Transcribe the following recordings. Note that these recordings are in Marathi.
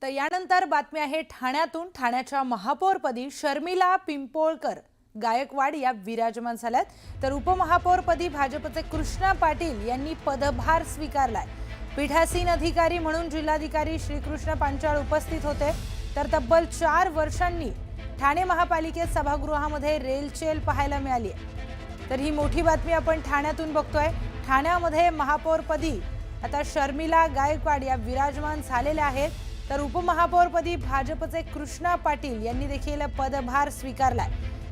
तर यानंतर बातमी आहे ठाण्यातून। ठाण्याच्या महापौरपदी शर्मिला पिंपोळकर गायकवाड या विराजमान झाल्यात। तर उपमहापौरपदी भाजपचे कृष्णा पाटील यांनी पदभार स्वीकारलाय। पीठासीन अधिकारी म्हणून जिल्हाधिकारी श्रीकृष्ण पांचाळ उपस्थित होते। तर तब्बल 4 वर्षांनी ठाणे महापालिकेत सभागृहामध्ये रेलचेल पाहायला मिळाली आहे। तर ही मोठी बातमी आपण ठाण्यातून बघतोय। ठाण्यामध्ये महापौरपदी आता शर्मिला गायकवाड या विराजमान झालेल्या आहेत। तर उपमहापौरपदी भाजपचे कृष्णा पाटील यांनी देखील पदभार स्वीकारलाय।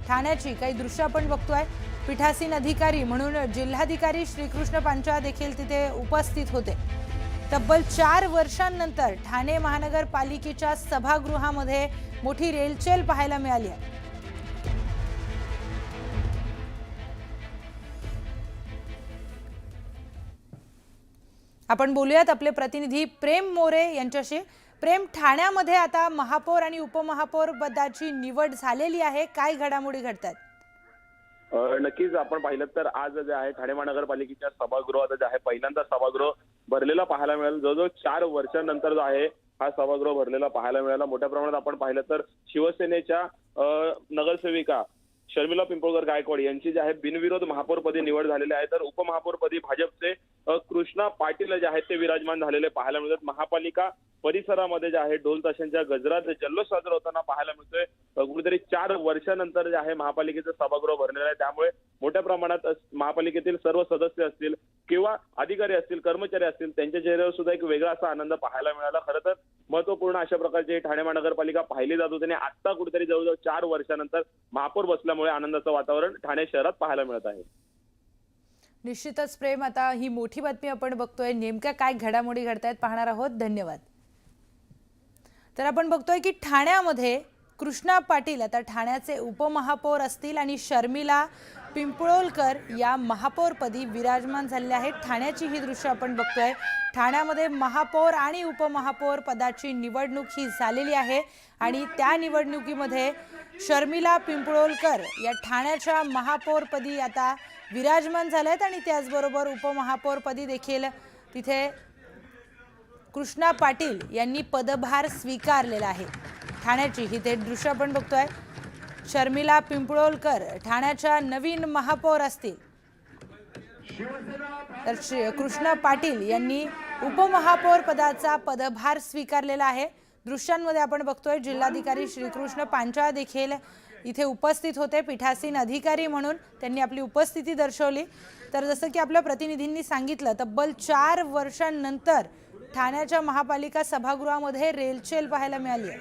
ठाण्याची काही दृश्य आपण बघतोय। पीठासीन अधिकारी म्हणून जिल्हाधिकारी श्रीकृष्ण पांचाळ देखील तिथे उपस्थित होते। तब्बल 4 वर्षांनंतर ठाणे महानगरपालिकेच्या सभागृहामध्ये मोठी रेलचेल पाहायला मिळाली आहे। आपण बोलूयात आपले प्रतिनिधी प्रेम मोरे यांच्याशी। प्रेम, ठाण्यामध्ये आता महापौर आणि उपमहापौर पदाची निवड झालेली आहे, काय घडामोडी घडतात? नक्कीच आपण पाहिलं तर आज जे आहे ठाणे महानगरपालिकेच्या सभागृहात जे आहे पहिल्यांदा सभागृह भरलेला पाहायला मिळाला। जवळजवळ 4 वर्षांनंतर जो आहे हा सभागृह भरलेला पाहायला मिळाला। मोठ्या प्रमाणात आपण पाहिलं तर शिवसेनेच्या नगरसेविका शर्मिला पिंपोळकर गायकवाड यांची जे आहे बिनविरोध महापौरपदी निवड झालेली आहे। तर उपमहापौरपदी भाजपचे कृष्णा पाटील जे आहेत ते विराजमान झालेले पाहायला मिळतात। महापालिका परिसरामध्ये जे आहे ढोल ताशांच्या गजरात जल्लोष साजरा होताना पाहायला मिळतोय। कुठेतरी 4 वर्षांनंतर जे आहे महापालिकेचं सभागृह भरलेलं आहे, त्यामुळे मोठ्या प्रमाणात महापालिकेतील सर्व सदस्य असतील किंवा अधिकारी असतील, कर्मचारी असतील, त्यांच्या चेहऱ्यावर सुद्धा एक वेगळा असा आनंद पाहायला मिळाला। खरं तर महत्वपूर्ण अशा प्रकारची ठाणे महानगरपालिका पाहिली जात होती आणि आता कुठेतरी जवळजवळ 4 वर्षांनंतर महापौर बसल्यामुळे आनंदाचं वातावरण ठाणे शहरात पाहायला मिळत आहे। निश्चितच प्रेम, आता ही मोठी बातमी आपण बघतोय। नेमक्या काय घडामोडी घडतायत पाहणार आहोत। धन्यवाद। तर आपण बघतोय की ठाण्यामध्ये कृष्णा पाटील आता ठाण्याचे उपमहापौर असतील आणि शर्मिला पिंपोळकर या महापौरपदी विराजमान झालेले आहेत। ठाण्याची ही दृश्य आपण बघतोय। ठाण्यामध्ये महापौर आणि उपमहापौर पदाची निवडणूक ही झालेली आहे आणि त्या निवडणुकीमध्ये शर्मिला पिंपोळकर या ठाण्याच्या महापौरपदी आता विराजमान झालेत आणि त्याचबरोबर उपमहापौरपदी देखील तिथे कृष्णा पाटील यांनी पदभार स्वीकारलेला आहे। ठाण्याची ही ते दृश्य आपण बघतोय। शर्मिला पिंपोळकर ठाण्याच्या नवीन महापौर असतील। तर कृष्णा पाटील यांनी उपमहापौर पदाचा पदभार स्वीकारलेला आहे। दृश्यांमध्ये आपण बघतोय जिल्हाधिकारी श्रीकृष्ण पांचाळ देखील इथे उपस्थित होते। पीठासीन अधिकारी म्हणून त्यांनी आपली उपस्थिती दर्शवली। तर जसं की आपल्या प्रतिनिधींनी सांगितलं, तब्बल 4 वर्षांनंतर ठाण्याच्या महापालिका सभागृहामध्ये रेलचेल पाहायला मिळाली आहे।